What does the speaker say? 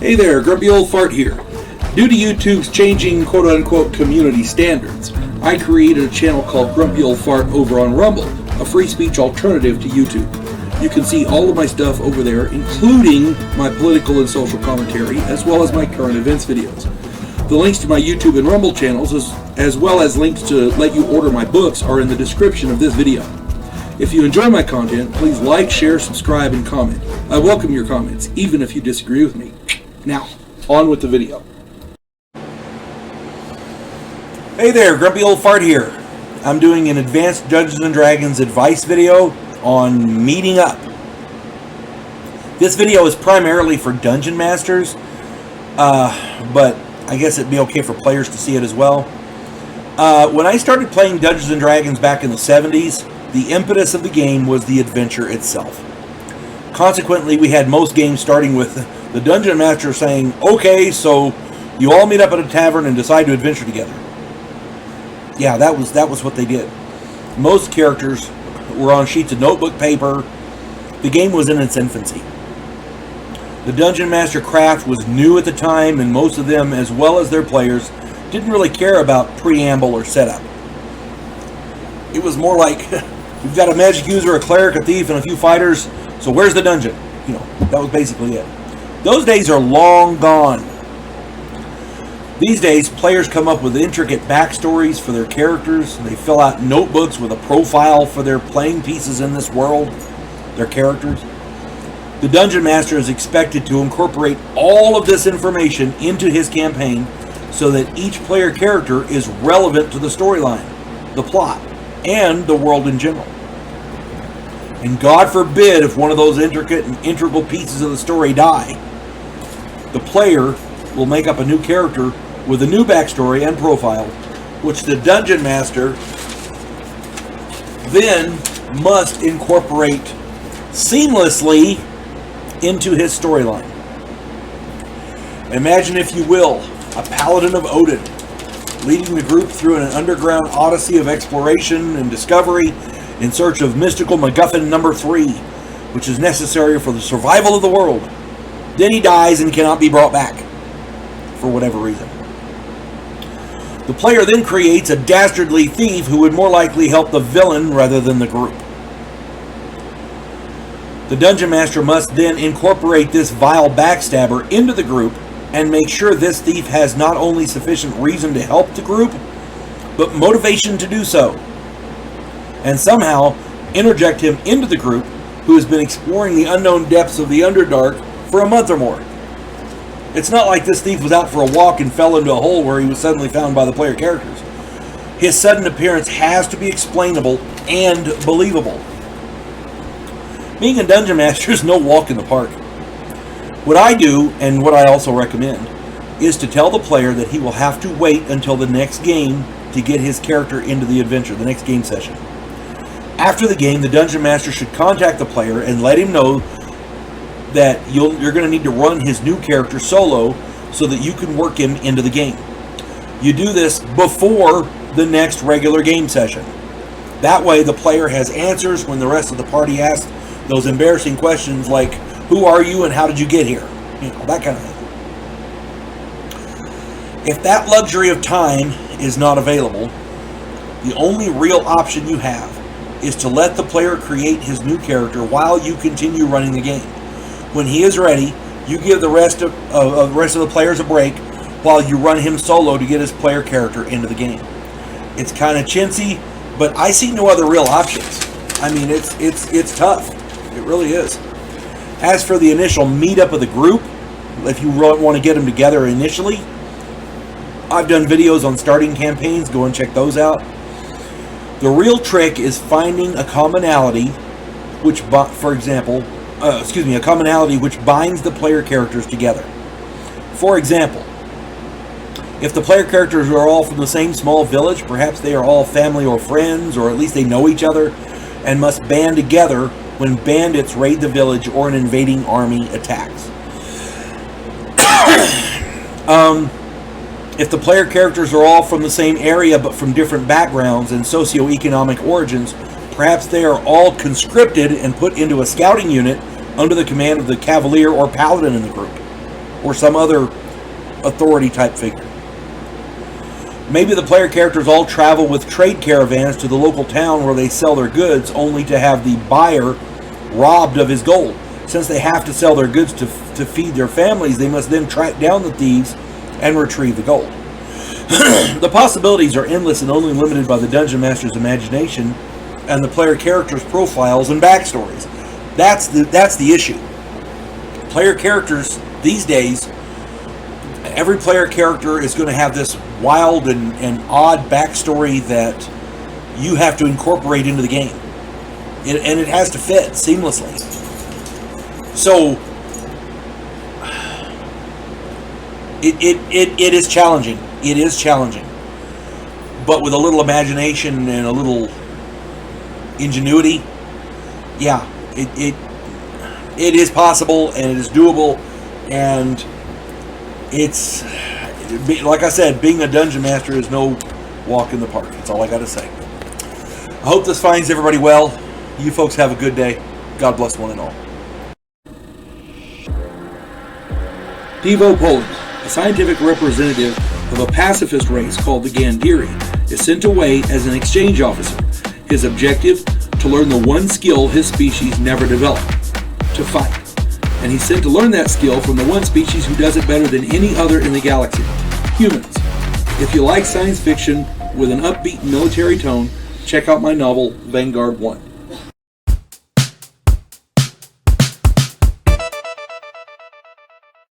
Hey there, Grumpy Old Fart here. Due to YouTube's changing quote-unquote community standards, I created a channel called Grumpy Old Fart over on Rumble, a free speech alternative to YouTube. You can see all of my stuff over there, including my political and social commentary, as well as my current events videos. The links to my YouTube and Rumble channels, as well as links to let you order my books, are in the description of this video. If you enjoy my content, please like, share, subscribe, and comment. I welcome your comments, even if you disagree with me. Now, on with the video. Hey there, Grumpy Old Fart here. I'm doing an advanced Dungeons & Dragons advice video on meeting up. This video is primarily for Dungeon Masters, but I guess it'd be okay for players to see it as well. When I started playing Dungeons & Dragons back in the 70s, the impetus of the game was the adventure itself. Consequently, we had most games starting with the Dungeon Master saying, okay, so you all meet up at a tavern and decide to adventure together. Yeah, that was what they did. Most characters were on sheets of notebook paper. The game was in its infancy. The Dungeon Master craft was new at the time, and most of them, as well as their players, didn't really care about preamble or setup. It was more like, we've got a magic user, a cleric, a thief, and a few fighters, so where's the dungeon? You know, that was basically it. Those days are long gone. These days, players come up with intricate backstories for their characters. They fill out notebooks with a profile for their playing pieces in this world, their characters. The Dungeon Master is expected to incorporate all of this information into his campaign so that each player character is relevant to the storyline, the plot, and the world in general. And God forbid if one of those intricate and integral pieces of the story die, the player will make up a new character with a new backstory and profile, which the Dungeon Master then must incorporate seamlessly into his storyline. Imagine, if you will, a paladin of Odin, leading the group through an underground odyssey of exploration and discovery in search of mystical MacGuffin number 3, which is necessary for the survival of the world. Then he dies and cannot be brought back, for whatever reason. The player then creates a dastardly thief who would more likely help the villain rather than the group. The Dungeon Master must then incorporate this vile backstabber into the group and make sure this thief has not only sufficient reason to help the group, but motivation to do so. And somehow interject him into the group, who has been exploring the unknown depths of the Underdark for a month or more. It's not like this thief was out for a walk and fell into a hole where he was suddenly found by the player characters. His sudden appearance has to be explainable and believable. Being a Dungeon Master is no walk in the park. What I do, and what I also recommend, is to tell the player that he will have to wait until the next game to get his character into the adventure, the next game session. After the game, the Dungeon Master should contact the player and let him know that you're going to need to run his new character solo so that you can work him into the game. You do this before the next regular game session. That way the player has answers when the rest of the party asks those embarrassing questions like, who are you and how did you get here? You know, that kind of thing. If that luxury of time is not available, the only real option you have is to let the player create his new character while you continue running the game. When he is ready, you give the rest of the players a break while you run him solo to get his player character into the game. It's kind of chintzy, but I see no other real options. I mean, it's tough. It really is. As for the initial meetup of the group, if you want to get them together initially, I've done videos on starting campaigns. Go and check those out. The real trick is finding a commonality, a commonality which binds the player characters together. For example, if the player characters are all from the same small village, perhaps they are all family or friends, or at least they know each other, and must band together when bandits raid the village or an invading army attacks. If the player characters are all from the same area but from different backgrounds and socioeconomic origins, perhaps they are all conscripted and put into a scouting unit under the command of the cavalier or paladin in the group. or some other authority type figure. Maybe the player characters all travel with trade caravans to the local town where they sell their goods, only to have the buyer robbed of his gold. Since they have to sell their goods to feed their families, they must then track down the thieves and retrieve the gold. The possibilities are endless and only limited by the Dungeon Master's imagination and the player characters' profiles and backstories. That's the issue. Player characters these days, every player character is going to have this wild and odd backstory that you have to incorporate into the game. And it has to fit seamlessly. So, it is challenging. It is challenging. But with a little imagination and a little ingenuity, yeah, it is possible and it is doable, and it's, like I said, being a dungeon master is no walk in the park. That's all I got to say. I hope this finds everybody well. You folks have a good day. God bless one and all. Devo Poland, a scientific representative of a pacifist race called the Gandhiri, is sent away as an exchange officer. His objective? To learn the one skill his species never developed: to fight. And he's sent to learn that skill from the one species who does it better than any other in the galaxy: humans. If you like science fiction with an upbeat military tone, check out my novel, Vanguard 1.